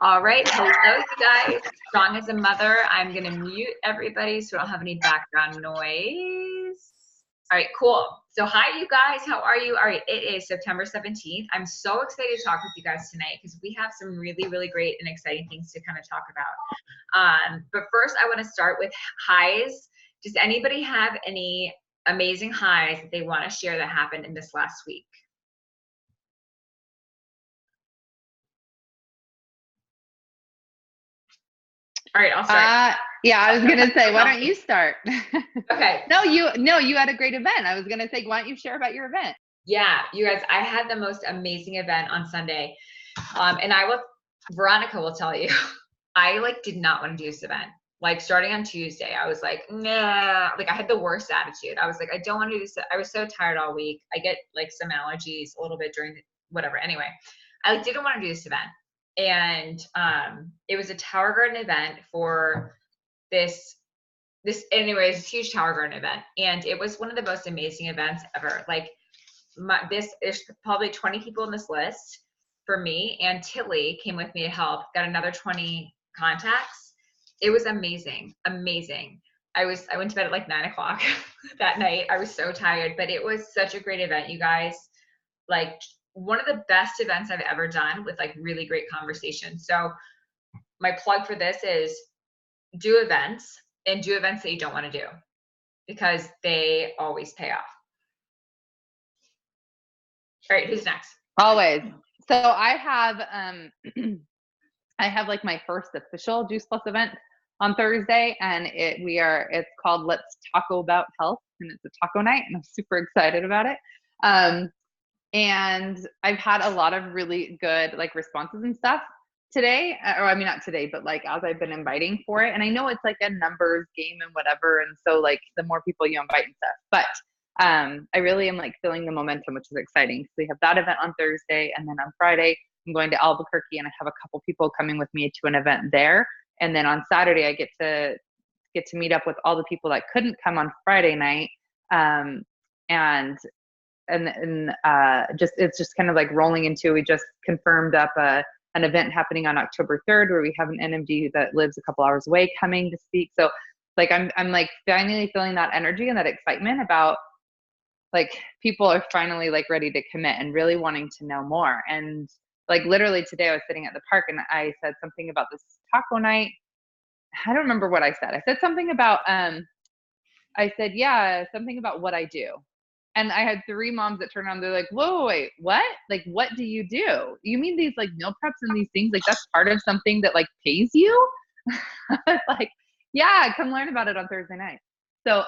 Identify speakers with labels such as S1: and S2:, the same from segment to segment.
S1: All right. Hello, you guys. Strong as a mother. I'm going to mute everybody so we don't have any background noise. All right, cool. So hi, you guys. How are you? All right, it is September 17th. I'm so excited to talk with you guys tonight because we have some really, really great and exciting things to kind of talk about. But first, I want to start with highs. Does anybody have any amazing highs that they want to share that happened in this last week? All right, I'll start.
S2: Yeah, I was gonna say, why don't you start?
S1: Okay.
S2: No, you had a great event. I was gonna say, why don't you share about your event?
S1: Yeah, you guys, I had the most amazing event on Sunday. And Veronica will tell you, I did not want to do this event. Starting on Tuesday, I was like, nah, I had the worst attitude. I was like, I don't want to do this. I was so tired all week. I get some allergies a little bit during whatever. Anyway, I didn't want to do this event. And it was a Tower Garden event for this anyways, it's a huge Tower Garden event. And it was one of the most amazing events ever. There's probably 20 people in this list for me, and Tilly came with me to help, got another 20 contacts. It was amazing. I went to bed at 9 o'clock that night. I was so tired, but it was such a great event, you guys. One of the best events I've ever done with really great conversation. So my plug for this is do events, and do events that you don't want to do, because they always pay off. All right, who's next?
S2: Always. So I have my first official Juice Plus event on Thursday, and it's called Let's Taco About Health, and it's a taco night, and I'm super excited about it. And I've had a lot of really good responses and stuff today, or I mean not today, but as I've been inviting for it. And I know it's a numbers game and whatever, and so the more people you invite and stuff, but I really am feeling the momentum, which is exciting. So we have that event on Thursday, and then on Friday I'm going to Albuquerque, and I have a couple people coming with me to an event there. And then on Saturday I get to meet up with all the people that couldn't come on Friday night, and it's just kind of rolling into, we just confirmed up an event happening on October 3rd where we have an NMD that lives a couple hours away coming to speak. So I'm finally feeling that energy and that excitement about people are finally ready to commit and really wanting to know more. And literally today I was sitting at the park and I said something about this taco night. I don't remember what I said. I said something about something about what I do. And I had 3 moms that turned around. They're like, whoa, wait, what? What do you do? You mean these meal preps and these things? That's part of something that pays you? Yeah, come learn about it on Thursday night. So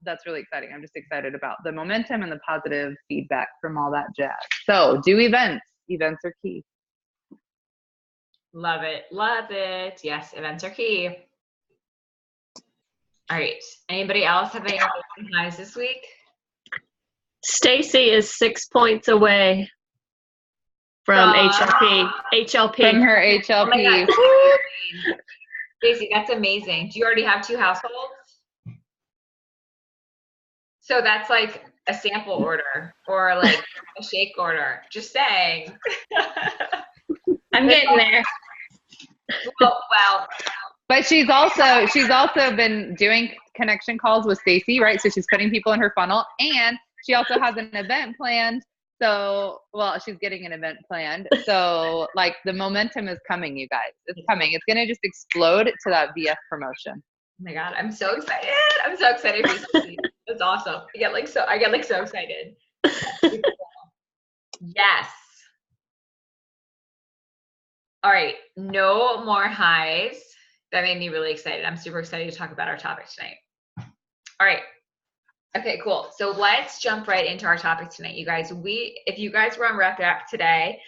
S2: that's really exciting. I'm just excited about the momentum and the positive feedback from all that jazz. So do events. Events are key.
S1: Love it. Yes, events are key. All right. Anybody else have any highs this week?
S3: Stacy is 6 points away from HLP.
S2: From her HLP.
S1: Oh Stacy, that's amazing. Do you already have 2 households? So that's a sample order or a shake order. Just saying.
S3: I'm getting there.
S1: Well.
S2: But she's also been doing connection calls with Stacy, right? So she's putting people in her funnel, and she also has an event planned. So, she's getting an event planned. So the momentum is coming, you guys. It's coming. It's going to just explode to that VF promotion.
S1: Oh my God, I'm so excited. I'm so excited for you. That's awesome. I get so excited. Yes. All right, no more highs. That made me really excited. I'm super excited to talk about our topic tonight. All right. Okay, cool. So let's jump right into our topic tonight, you guys. If you guys were on Rep today,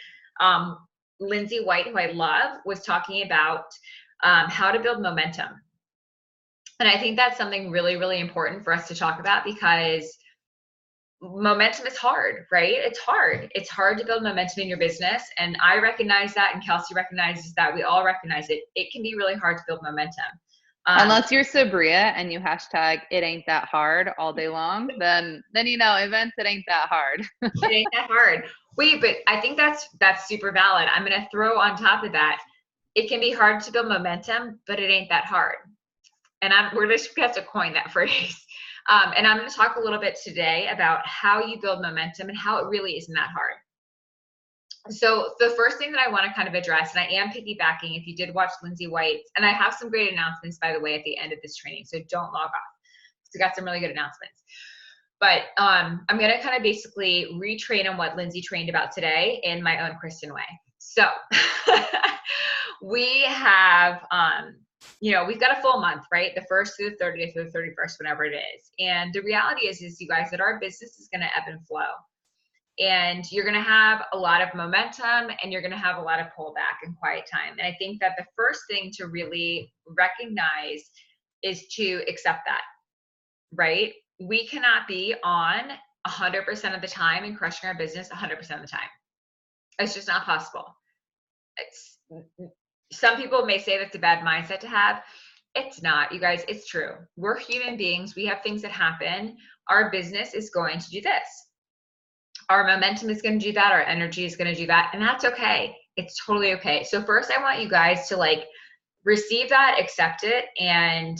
S1: Lindsay White, who I love, was talking about how to build momentum. And I think that's something really, really important for us to talk about, because momentum is hard, right? It's hard. It's hard to build momentum in your business. And I recognize that, and Kelsey recognizes that. We all recognize it. It can be really hard to build momentum.
S2: Unless you're Sabria and you hashtag it ain't that hard all day long, then events, it ain't that hard.
S1: It ain't that hard. Wait, but I think that's super valid. I'm going to throw on top of that. It can be hard to build momentum, but it ain't that hard. And we're just going to have to coin that phrase. And I'm going to talk a little bit today about how you build momentum and how it really isn't that hard. So the first thing that I want to kind of address, and I am piggybacking if you did watch Lindsay White's, and I have some great announcements, by the way, at the end of this training, so don't log off. So I got some really good announcements. But I'm going to kind of basically retrain on what Lindsay trained about today in my own Kristen way. So we have, we've got a full month, right? The 1st through the 30th or the 31st, whatever it is. And the reality is you guys, that our business is going to ebb and flow. And you're going to have a lot of momentum and you're going to have a lot of pullback and quiet time. And I think that the first thing to really recognize is to accept that, right? We cannot be on 100% of the time and crushing our business 100% of the time. It's just not possible. Some people may say that's a bad mindset to have. It's not, you guys, it's true. We're human beings. We have things that happen. Our business is going to do this. Our momentum is going to do that. Our energy is going to do that. And that's okay. It's totally okay. So first I want you guys to receive that, accept it, and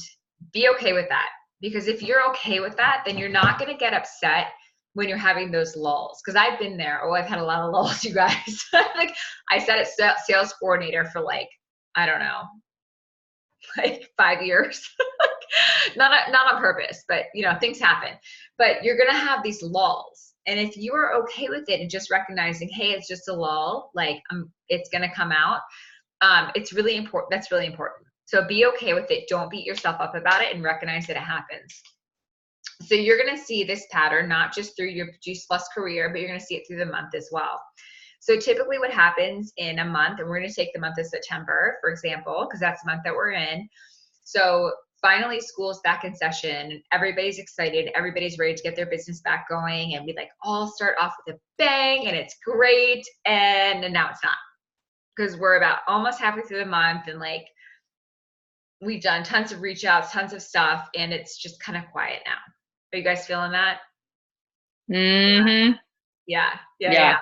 S1: be okay with that. Because if you're okay with that, then you're not going to get upset when you're having those lulls. Because I've been there. Oh, I've had a lot of lulls, you guys. I said it's sales coordinator for I don't know, 5 years. not on purpose, but things happen. But you're going to have these lulls. And if you are okay with it and just recognizing, hey, it's just a lull, it's going to come out. It's really important. That's really important. So be okay with it. Don't beat yourself up about it and recognize that it happens. So you're going to see this pattern, not just through your Juice Plus career, but you're going to see it through the month as well. So typically what happens in a month, and we're going to take the month of September, for example, because that's the month that we're in. So finally school's back in session. Everybody's excited. Everybody's ready to get their business back going. And we all start off with a bang and it's great. And now it's not, because we're about almost halfway through the month and we've done tons of reach outs, tons of stuff. And it's just kind of quiet now. Are you guys feeling that?
S2: Mm-hmm.
S1: Yeah.
S2: Yeah.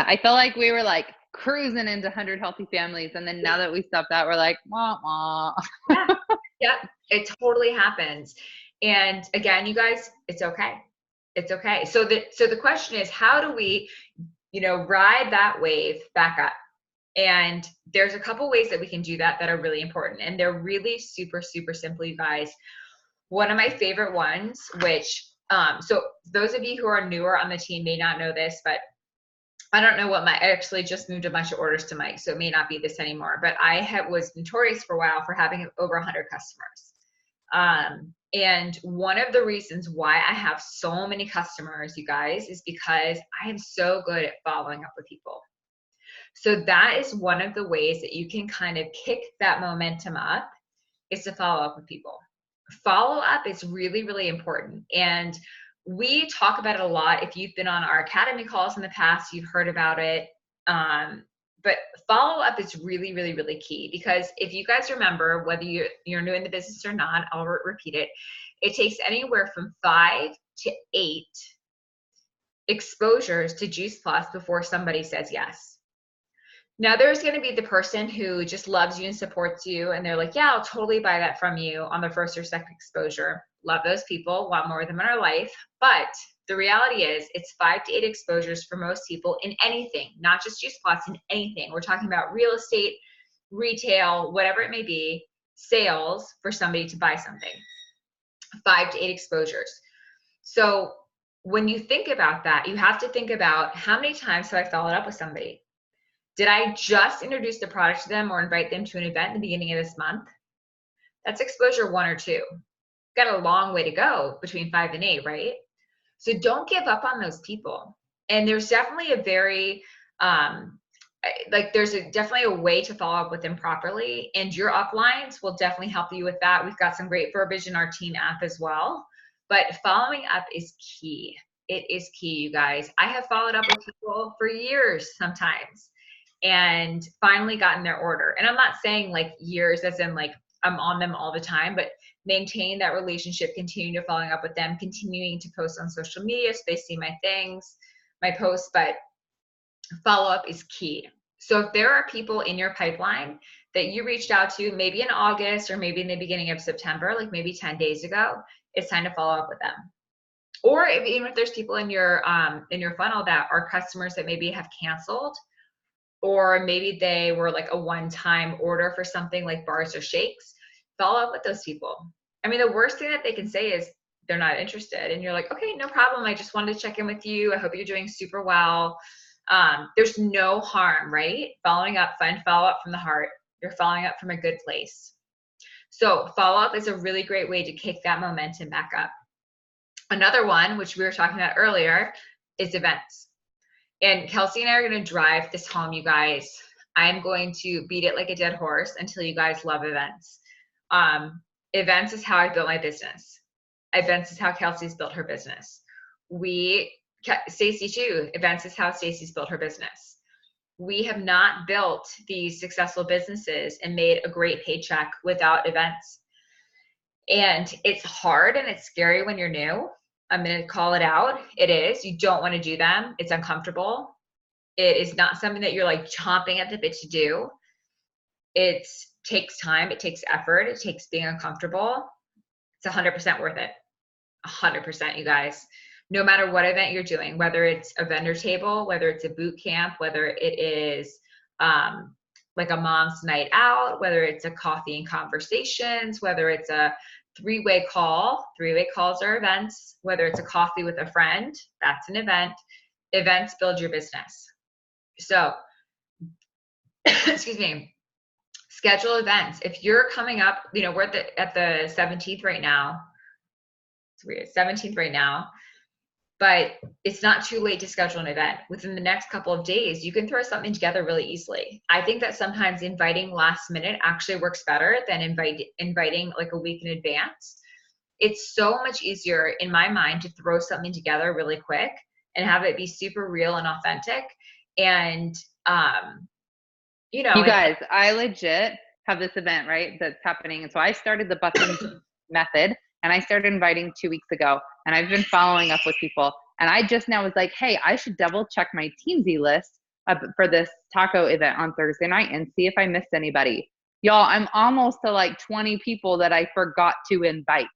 S2: I feel like we were cruising into 100 healthy families. And then now that we stopped that, we're wah, wah.
S1: Yeah, it totally happens. And again, you guys, it's okay. It's okay. So the question is, how do we, ride that wave back up? And there's a couple ways that we can do that are really important. And they're really super, super simple, you guys. One of my favorite ones, which, so those of you who are newer on the team may not know this, but I don't know I actually just moved a bunch of orders to Mike, so it may not be this anymore, but I was notorious for a while for having over 100 customers. And one of the reasons why I have so many customers, you guys, is because I am so good at following up with people. So that is one of the ways that you can kind of kick that momentum up, is to follow up with people. Follow up is really, really important. And we talk about it a lot. If you've been on our academy calls in the past, you've heard about it. But follow up is really, really, really key, because if you guys remember, whether you're new in the business or not, I'll repeat it. It takes anywhere from 5 to 8 exposures to Juice Plus before somebody says yes. Now, there's going to be the person who just loves you and supports you, and they're like, yeah, I'll totally buy that from you on the first or second exposure. Love those people, want more of them in our life. But the reality is it's 5 to 8 exposures for most people in anything, not just Juice Plus, in anything. We're talking about real estate, retail, whatever it may be, sales for somebody to buy something. 5 to 8 exposures. So when you think about that, you have to think about, how many times have I followed up with somebody? Did I just introduce the product to them or invite them to an event in the beginning of this month? That's exposure 1 or 2. Got a long way to go between 5 and 8, right? So don't give up on those people. And there's definitely a very, definitely a way to follow up with them properly. And your uplines will definitely help you with that. We've got some great verbiage in our team app as well. But following up is key. It is key, you guys. I have followed up with people for years sometimes, and finally gotten their order. And I'm not saying years as in I'm on them all the time, but maintain that relationship, continue to following up with them, continuing to post on social media so they see my posts. But follow-up is key. So if there are people in your pipeline that you reached out to maybe in August or maybe in the beginning of September, like maybe 10 days ago, it's time to follow up with them. Or even if there's people in your funnel that are customers that maybe have canceled, or maybe they were like a one-time order for something like bars or shakes, follow up with those people. I mean, the worst thing that they can say is they're not interested. And you're like, okay, no problem. I just wanted to check in with you. I hope you're doing super well. There's no harm, right? Following up, find follow up from the heart. You're following up from a good place. So follow up is a really great way to kick that momentum back up. Another one, which we were talking about earlier, is events. And Kelsey and I are going to drive this home, you guys. I'm going to beat it like a dead horse until you guys love events. Events is how I built my business. Events is how Kelsey's built her business. Stacy too, events is how Stacy's built her business. We have not built these successful businesses and made a great paycheck without events. And it's hard and it's scary when you're new. I'm going to call it out. It is. You don't want to do them. It's uncomfortable. It is not something that you're like chomping at the bit to do. It takes time. It takes effort. It takes being uncomfortable. It's 100% worth it. 100%, you guys. No matter what event you're doing, whether it's a vendor table, whether it's a boot camp, whether it is like a mom's night out, whether it's a coffee and conversations, whether it's a three-way call. Three-way calls are events. Whether it's a coffee with a friend, that's an event. Events build your business. So, excuse me, schedule events. If you're coming up, we're at the 17th right now. It's weird, 17th right now. But it's not too late to schedule an event. Within the next couple of days, you can throw something together really easily. I think that sometimes inviting last minute actually works better than inviting like a week in advance. It's so much easier in my mind to throw something together really quick and have it be super real and authentic. And,
S2: you guys, I legit have this event, right, that's happening. And so I started the Buttons method. And I started inviting 2 weeks ago, and I've been following up with people. And I just now was like, hey, I should double check my Teamsy list for this taco event on Thursday night and see if I missed anybody. Y'all, I'm almost to like 20 people that I forgot to invite.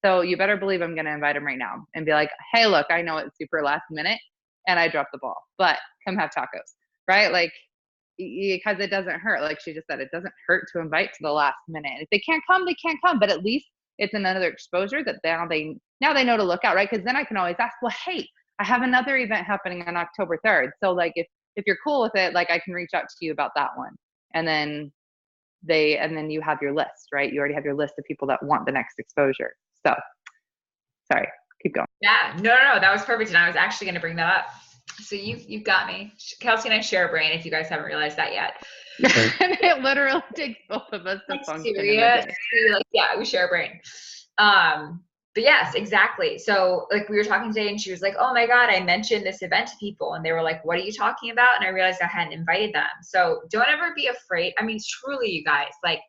S2: So you better believe I'm going to invite them right now and be like, hey, look, I know it's super last minute and I dropped the ball, but come have tacos, right? Like, because it doesn't hurt. Like she just said, it doesn't hurt to invite to the last minute. And if they can't come, they can't come, but at least it's another exposure that now they know to look out, right? Because then I can always ask, well, hey, I have another event happening on October 3rd. So like if you're cool with it, like I can reach out to you about that one. And then you have your list, right? You already have your list of people that want the next exposure. So sorry, keep going.
S1: Yeah, no, that was perfect. And I was actually going to bring that up. So you've got me. Kelsey and I share a brain if you guys haven't realized that yet.
S2: And it literally takes both of us to function.
S1: Serious? Yeah, we share a brain. But yes, exactly. So like we were talking today and she was like, oh my God, I mentioned this event to people. And they were like, what are you talking about? And I realized I hadn't invited them. So don't ever be afraid. I mean, truly, you guys, like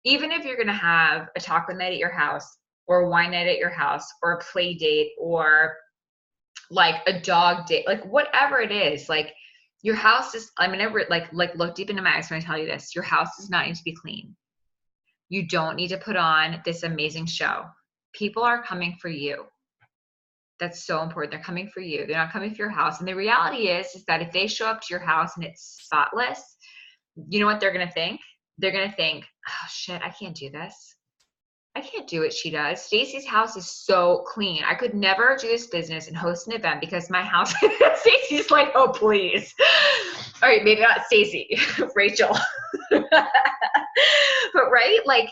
S1: even if you're going to have a taco night at your house or a wine night at your house or a play date or like a dog date, like whatever it is, like your house is, I'm going to like look deep into my eyes when I tell you this. Your house does not need to be clean. You don't need to put on this amazing show. People are coming for you. That's so important. They're coming for you. They're not coming for your house. And the reality is that if they show up to your house and it's spotless, you know what they're going to think? They're going to think, oh shit, I can't do this. I can't do what she does. Stacy's house is so clean. I could never do this business and host an event because my house, Stacy's like, oh, please. All right, maybe not Stacy, Rachel. But right, like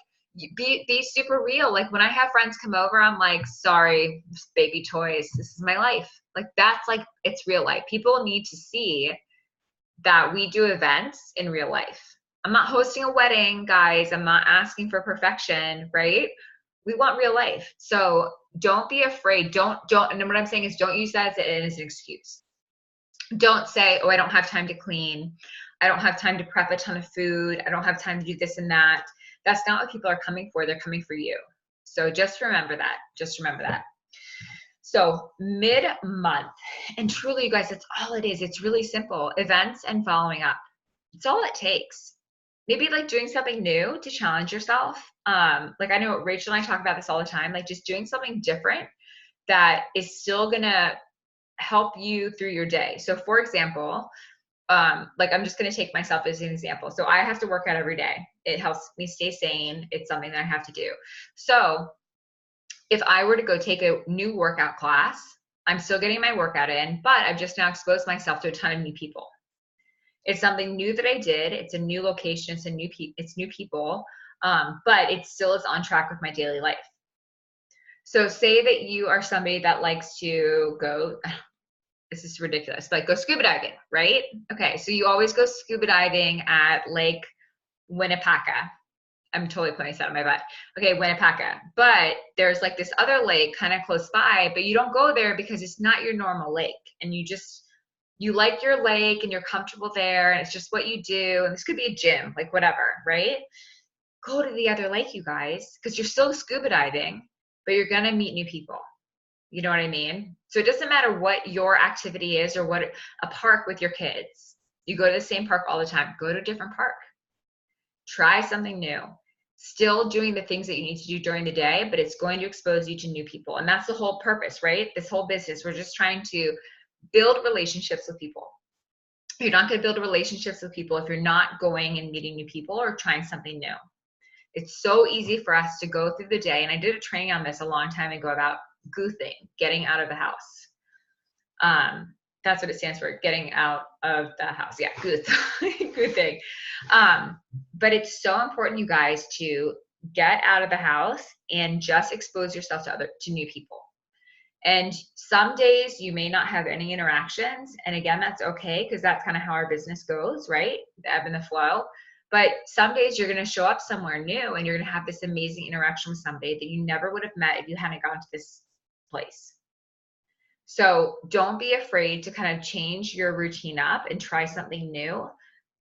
S1: be super real. Like when I have friends come over, I'm like, sorry, baby toys, this is my life. Like that's like, it's real life. People need to see that we do events in real life. I'm not hosting a wedding, guys. I'm not asking for perfection, right? We want real life. So don't be afraid. Don't, and what I'm saying is don't use that as an excuse. Don't say, oh, I don't have time to clean. I don't have time to prep a ton of food. I don't have time to do this and that. That's not what people are coming for. They're coming for you. So just remember that. Just remember that. So mid-month, and truly, you guys, that's all it is. It's really simple. Events and following up. It's all it takes. Maybe like doing something new to challenge yourself. Like I know Rachel and I talk about this all the time, like just doing something different that is still gonna help you through your day. So for example, like I'm just gonna take myself as an example. So I have to work out every day. It helps me stay sane. It's something that I have to do. So if I were to go take a new workout class, I'm still getting my workout in, but I've just now exposed myself to a ton of new people. It's something new that I did. It's a new location. It's new people, but it still is on track with my daily life. So say that you are somebody that likes to go, this is ridiculous, but go scuba diving, right? Okay, so you always go scuba diving at Lake Winnepaca. I'm totally putting this out of my butt. Okay, Winnepaca. But there's like this other lake kind of close by, but you don't go there because it's not your normal lake. And you like your lake and you're comfortable there and it's just what you do. And this could be a gym, like whatever, right? Go to the other lake, you guys, because you're still scuba diving, but you're going to meet new people. You know what I mean? So it doesn't matter what your activity is or what a park with your kids. You go to the same park all the time. Go to a different park. Try something new. Still doing the things that you need to do during the day, but it's going to expose you to new people. And that's the whole purpose, right? This whole business, we're just trying to build relationships with people. You're not going to build relationships with people if you're not going and meeting new people or trying something new. It's so easy for us to go through the day. And I did a training on this a long time ago about goothing, getting out of the house. That's what it stands for, getting out of the house. Yeah, gooth, goothing. But it's so important, you guys, to get out of the house and just expose yourself to new people. And some days you may not have any interactions. And again, that's okay, because that's kind of how our business goes, right? The ebb and the flow. But some days you're going to show up somewhere new and you're going to have this amazing interaction with somebody that you never would have met if you hadn't gone to this place. So don't be afraid to kind of change your routine up and try something new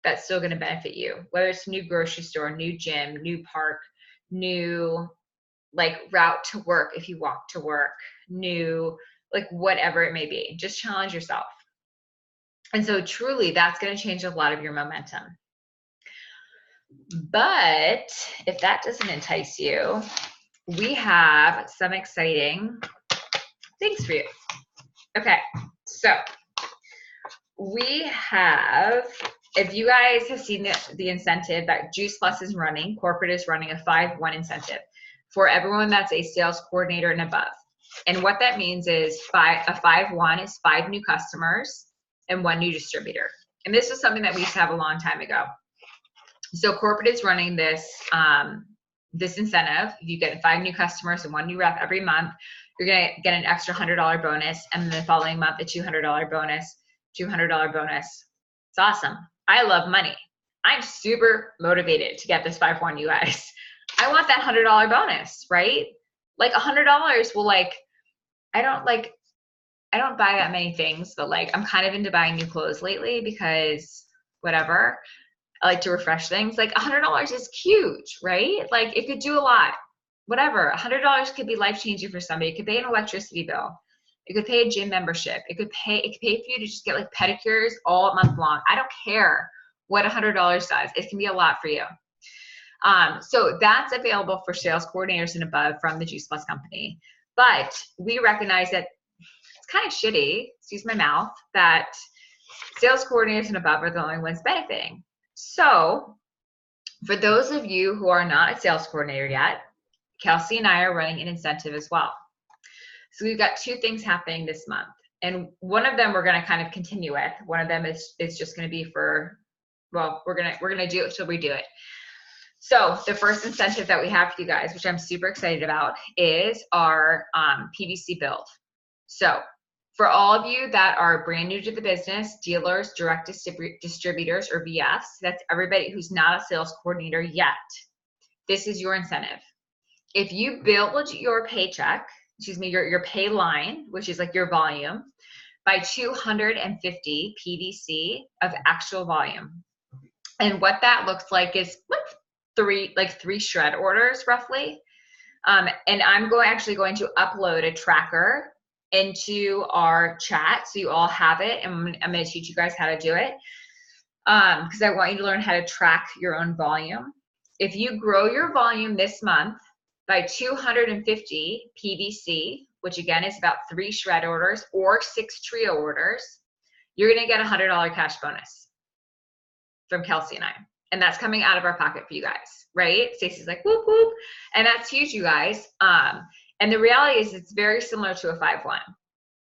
S1: that's still going to benefit you, whether it's a new grocery store, new gym, new park, new like route to work if you walk to work, new, like whatever it may be. Just challenge yourself. And so truly that's going to change a lot of your momentum. But if that doesn't entice you, we have some exciting things for you. Okay, so we have, if you guys have seen the incentive that Juice Plus is running, corporate is running a 5-1 incentive for everyone that's a sales coordinator and above. And what that means is a 5-1 is 5 new customers and 1 new distributor. And this was something that we used to have a long time ago. So corporate is running this, this incentive. If you get 5 new customers and 1 new rep every month, you're going to get an extra $100 bonus. And then the following month, a $200 bonus, $200 bonus. It's awesome. I love money. I'm super motivated to get this 5-1, you guys. I want that $100 bonus, right? Like $100 will I don't buy that many things, but like I'm kind of into buying new clothes lately because whatever. I like to refresh things. Like $100 is huge, right? Like it could do a lot. Whatever. $100 could be life-changing for somebody. It could pay an electricity bill. It could pay a gym membership. It could pay for you to just get like pedicures all month long. I don't care what $100 does. It can be a lot for you. So that's available for sales coordinators and above from the Juice Plus company. But we recognize that it's kind of shitty, excuse my mouth, that sales coordinators and above are the only ones benefiting. So for those of you who are not a sales coordinator yet, Kelsey and I are running an incentive as well. So we've got 2 things happening this month. And one of them we're going to kind of continue with. One of them is just going to be for, well, we're going to do it till we do it. So the first incentive that we have for you guys, which I'm super excited about, is our PVC build. So for all of you that are brand new to the business, dealers, direct distributors, or VFs, that's everybody who's not a sales coordinator yet, this is your incentive. If you build your paycheck, your pay line, which is like your volume, by 250 PVC of actual volume. And what that looks like is three shred orders roughly. And I'm actually going to upload a tracker into our chat so you all have it, and I'm going to teach you guys how to do it because I want you to learn how to track your own volume. If you grow your volume this month by 250 PVC, which again is about 3 shred orders or 6 trio orders, you're going to get a $100 cash bonus from Kelsey and I. And that's coming out of our pocket for you guys, right? Stacey's like, whoop, whoop. And that's huge, you guys. And the reality is it's very similar to a 5-1.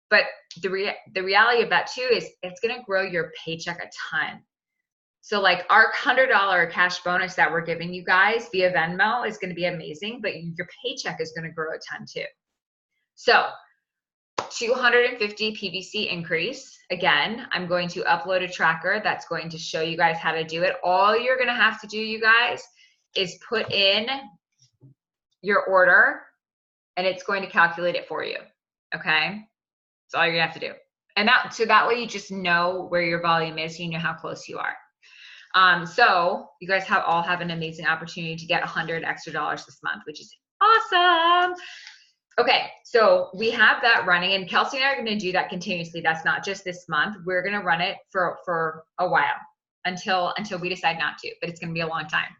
S1: But the reality of that too is it's going to grow your paycheck a ton. So like our $100 cash bonus that we're giving you guys via Venmo is going to be amazing, but your paycheck is going to grow a ton too. So 250 PVC increase. Again, I'm going to upload a tracker that's going to show you guys how to do it. All you're going to have to do, you guys, is put in your order and it's going to calculate it for you. Okay? That's all you're going to have to do. And so that way you just know where your volume is, you know how close you are. So you guys all have an amazing opportunity to get $100 extra this month, which is awesome. Okay, so we have that running, and Kelsey and I are going to do that continuously. That's not just this month. We're going to run it for a while until we decide not to, but it's going to be a long time.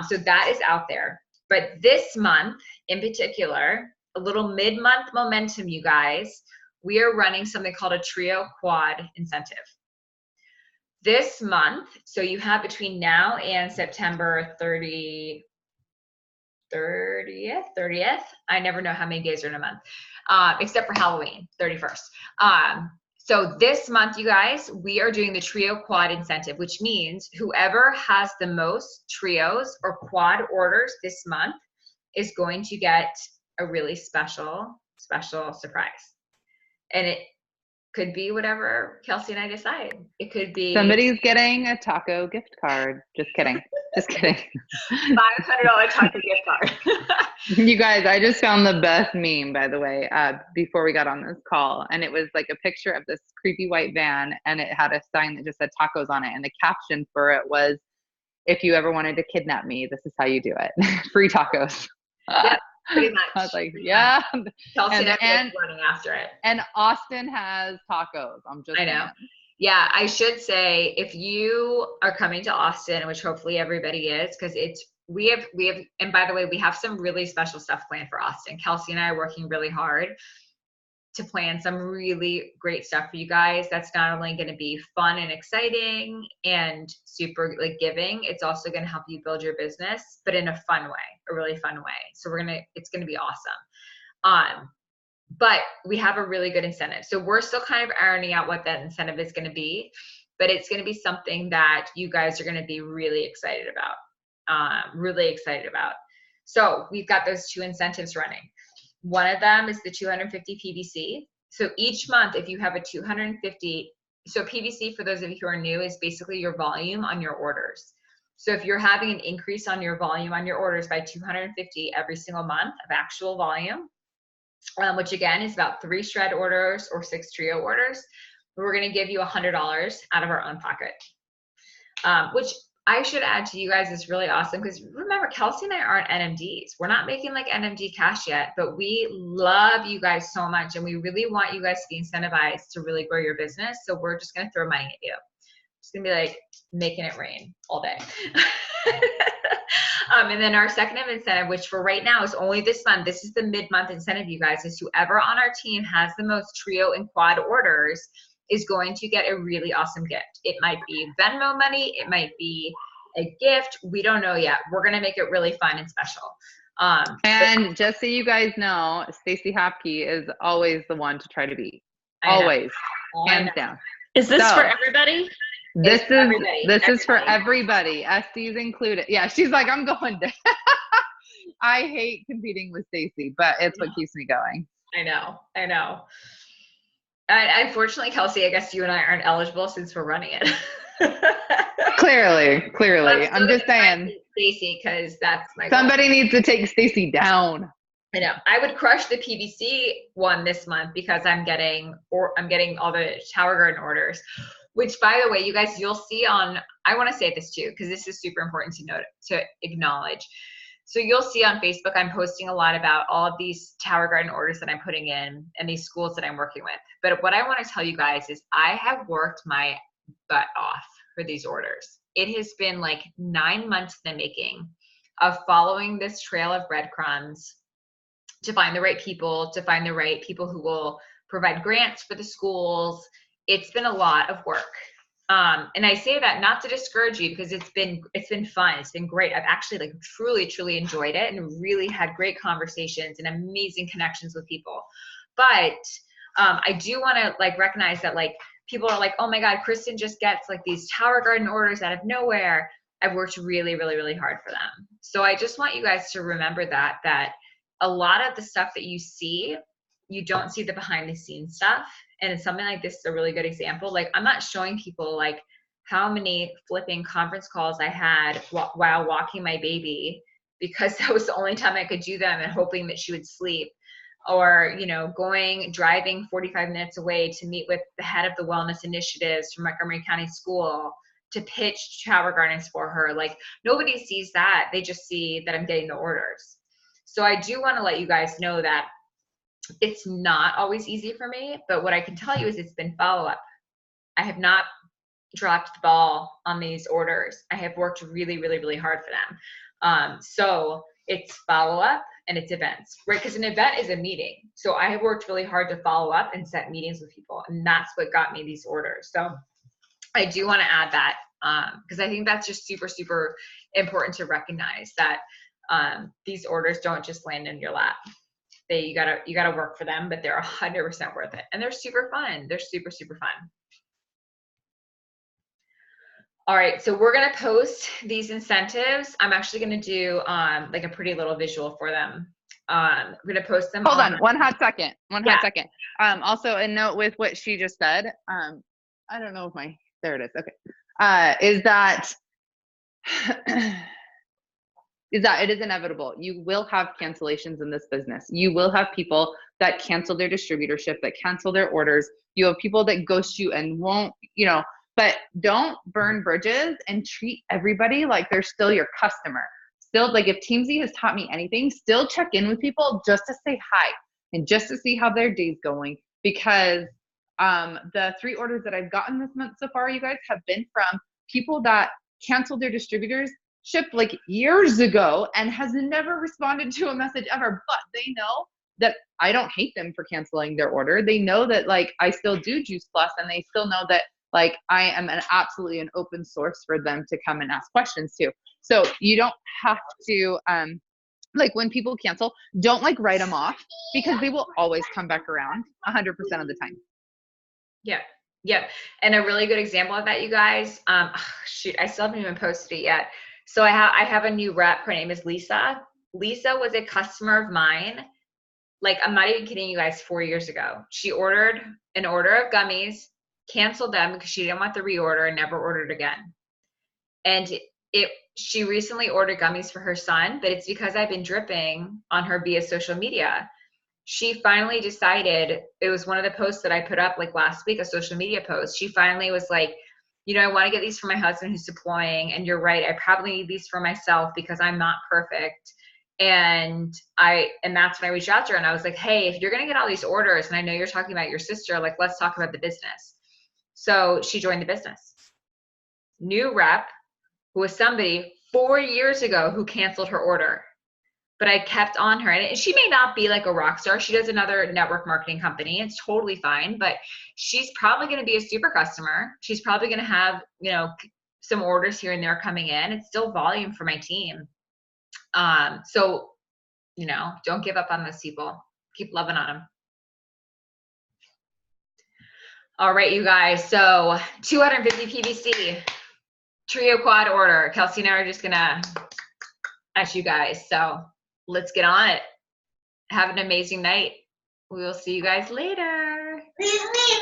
S1: So that is out there. But this month in particular, a little mid-month momentum, you guys, we are running something called a Trio Quad incentive. This month, so you have between now and September 30th. I never know how many days are in a month, except for Halloween, 31st. So this month, you guys, we are doing the Trio Quad incentive, which means whoever has the most trios or quad orders this month is going to get a really special surprise. And it could be whatever Kelsey and I decide. It could be
S2: somebody's getting a taco gift card. Just kidding. Just kidding.
S1: $500 taco gift card.
S2: You guys, I just found the best meme, by the way, before we got on this call. And it was like a picture of this creepy white van, and it had a sign that just said tacos on it. And the caption for it was, if you ever wanted to kidnap me, this is how you do it. Free tacos.
S1: Yep. Pretty much.
S2: I was like, yeah.
S1: Kelsey and I were running after it.
S2: And Austin has tacos.
S1: I know. Yeah, I should say if you are coming to Austin, which hopefully everybody is, because we have, and by the way, we have some really special stuff planned for Austin. Kelsey and I are working really hard to plan some really great stuff for you guys. That's not only going to be fun and exciting and super like giving, it's also going to help you build your business, but in a fun way, a really fun way. So it's going to be awesome. But we have a really good incentive. So we're still kind of ironing out what that incentive is going to be, but it's going to be something that you guys are going to be really excited about. So we've got those 2 incentives running. One of them is the 250 PVC. So each month, if you have a 250, so PVC, for those of you who are new, is basically your volume on your orders. So if you're having an increase on your volume on your orders by 250 every single month of actual volume, which again is about 3 shred orders or 6 trio orders, we're going to give you $100 out of our own pocket, which I should add to you guys is really awesome, because remember, Kelsey and I aren't NMDs. We're not making like NMD cash yet, but we love you guys so much, and we really want you guys to be incentivized to really grow your business. So we're just going to throw money at you. It's going to be like making it rain all day. And then our second incentive, which for right now is only this month, this is the mid-month incentive, you guys, is whoever on our team has the most trio and quad orders is going to get a really awesome gift. It might be Venmo money. It might be a gift. We don't know yet. We're going to make it really fun and special.
S2: And just so you guys know, Stacey Hopke is always the one to try to beat. Always. Hands down.
S3: Is this for everybody?
S2: This is for everybody. SD's included. Yeah, she's like, I'm going to. I hate competing with Stacey, but it's what keeps me going.
S1: I know. Unfortunately, Kelsey, I guess you and I aren't eligible since we're running it.
S2: Clearly. I'm just saying.
S1: Stacey, because that's my
S2: somebody needs to take Stacey down.
S1: I know. I would crush the PVC one this month because I'm getting all the Tower Garden orders, which, by the way, you guys, you'll see on, I want to say this too, because this is super important to acknowledge. So you'll see on Facebook, I'm posting a lot about all of these Tower Garden orders that I'm putting in and these schools that I'm working with. But what I want to tell you guys is I have worked my butt off for these orders. It has been like 9 months in the making of following this trail of breadcrumbs to find the right people, who will provide grants for the schools. It's been a lot of work. And I say that not to discourage you, because it's been fun. It's been great. I've actually like truly enjoyed it and really had great conversations and amazing connections with people. But I do want to like recognize that like people are like, oh my God, Kristen just gets like these Tower Garden orders out of nowhere. I've worked really hard for them. So I just want you guys to remember that a lot of the stuff that you see, you don't see the behind the scenes stuff. And it's something like this is a really good example. Like, I'm not showing people like how many flipping conference calls I had while walking my baby, because that was the only time I could do them, and hoping that she would sleep. Or, you know, driving 45 minutes away to meet with the head of the wellness initiatives from Montgomery County School to pitch Tower Gardens for her. Like, nobody sees that. They just see that I'm getting the orders. So I do want to let you guys know that it's not always easy for me, but what I can tell you is it's been follow-up. I have not dropped the ball on these orders. I have worked really hard for them. So it's follow-up and it's events, right? Because an event is a meeting. So I have worked really hard to follow up and set meetings with people, and that's what got me these orders. So I do want to add that, because I think that's just super important to recognize that these orders don't just land in your lap. You gotta work for them, but they're 100% worth it, and they're super fun. They're super fun. All right, so we're gonna post these incentives. I'm actually gonna do like a pretty little visual for them. We're gonna post them.
S2: Hold on, one hot second. Also a note with what she just said. I don't know if there it is. Okay, is that it is inevitable. You will have cancellations in this business. You will have people that cancel their distributorship, that cancel their orders. You have people that ghost you and won't, but don't burn bridges and treat everybody like they're still your customer. Still, like, if Teamzy has taught me anything, still check in with people just to say hi and just to see how their day's going, because the 3 orders that I've gotten this month so far, you guys, have been from people that canceled their distributors shipped like years ago and has never responded to a message ever, but they know that I don't hate them for canceling their order. They know that like I still do Juice Plus, and they still know that like I am absolutely an open source for them to come and ask questions to. So you don't have to, like, when people cancel, don't like write them off, because they will always come back around 100% of the time.
S1: Yeah. And a really good example of that, you guys, shoot, I still haven't even posted it yet. So I have a new rep. Her name is Lisa. Lisa was a customer of mine. Like, I'm not even kidding you guys, 4 years ago. She ordered an order of gummies, canceled them because she didn't want the reorder, and never ordered again. And she recently ordered gummies for her son, but it's because I've been dripping on her via social media. She finally decided, it was one of the posts that I put up like last week, a social media post. She finally was like, I want to get these for my husband who's deploying. And you're right, I probably need these for myself because I'm not perfect. And that's when I reached out to her, and I was like, hey, if you're going to get all these orders, and I know you're talking about your sister, like, let's talk about the business. So she joined the business. New rep, who was somebody 4 years ago who canceled her order. But I kept on her, and she may not be like a rock star. She does another network marketing company. It's totally fine, but she's probably going to be a super customer. She's probably going to have, some orders here and there coming in. It's still volume for my team. So, don't give up on those people. Keep loving on them. All right, you guys. So 250 PVC trio quad order. Kelsey and I are just going to ask you guys. So let's get on it. Have an amazing night. We will see you guys later.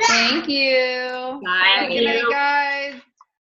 S2: Thank you.
S1: Bye.
S2: Good night, guys.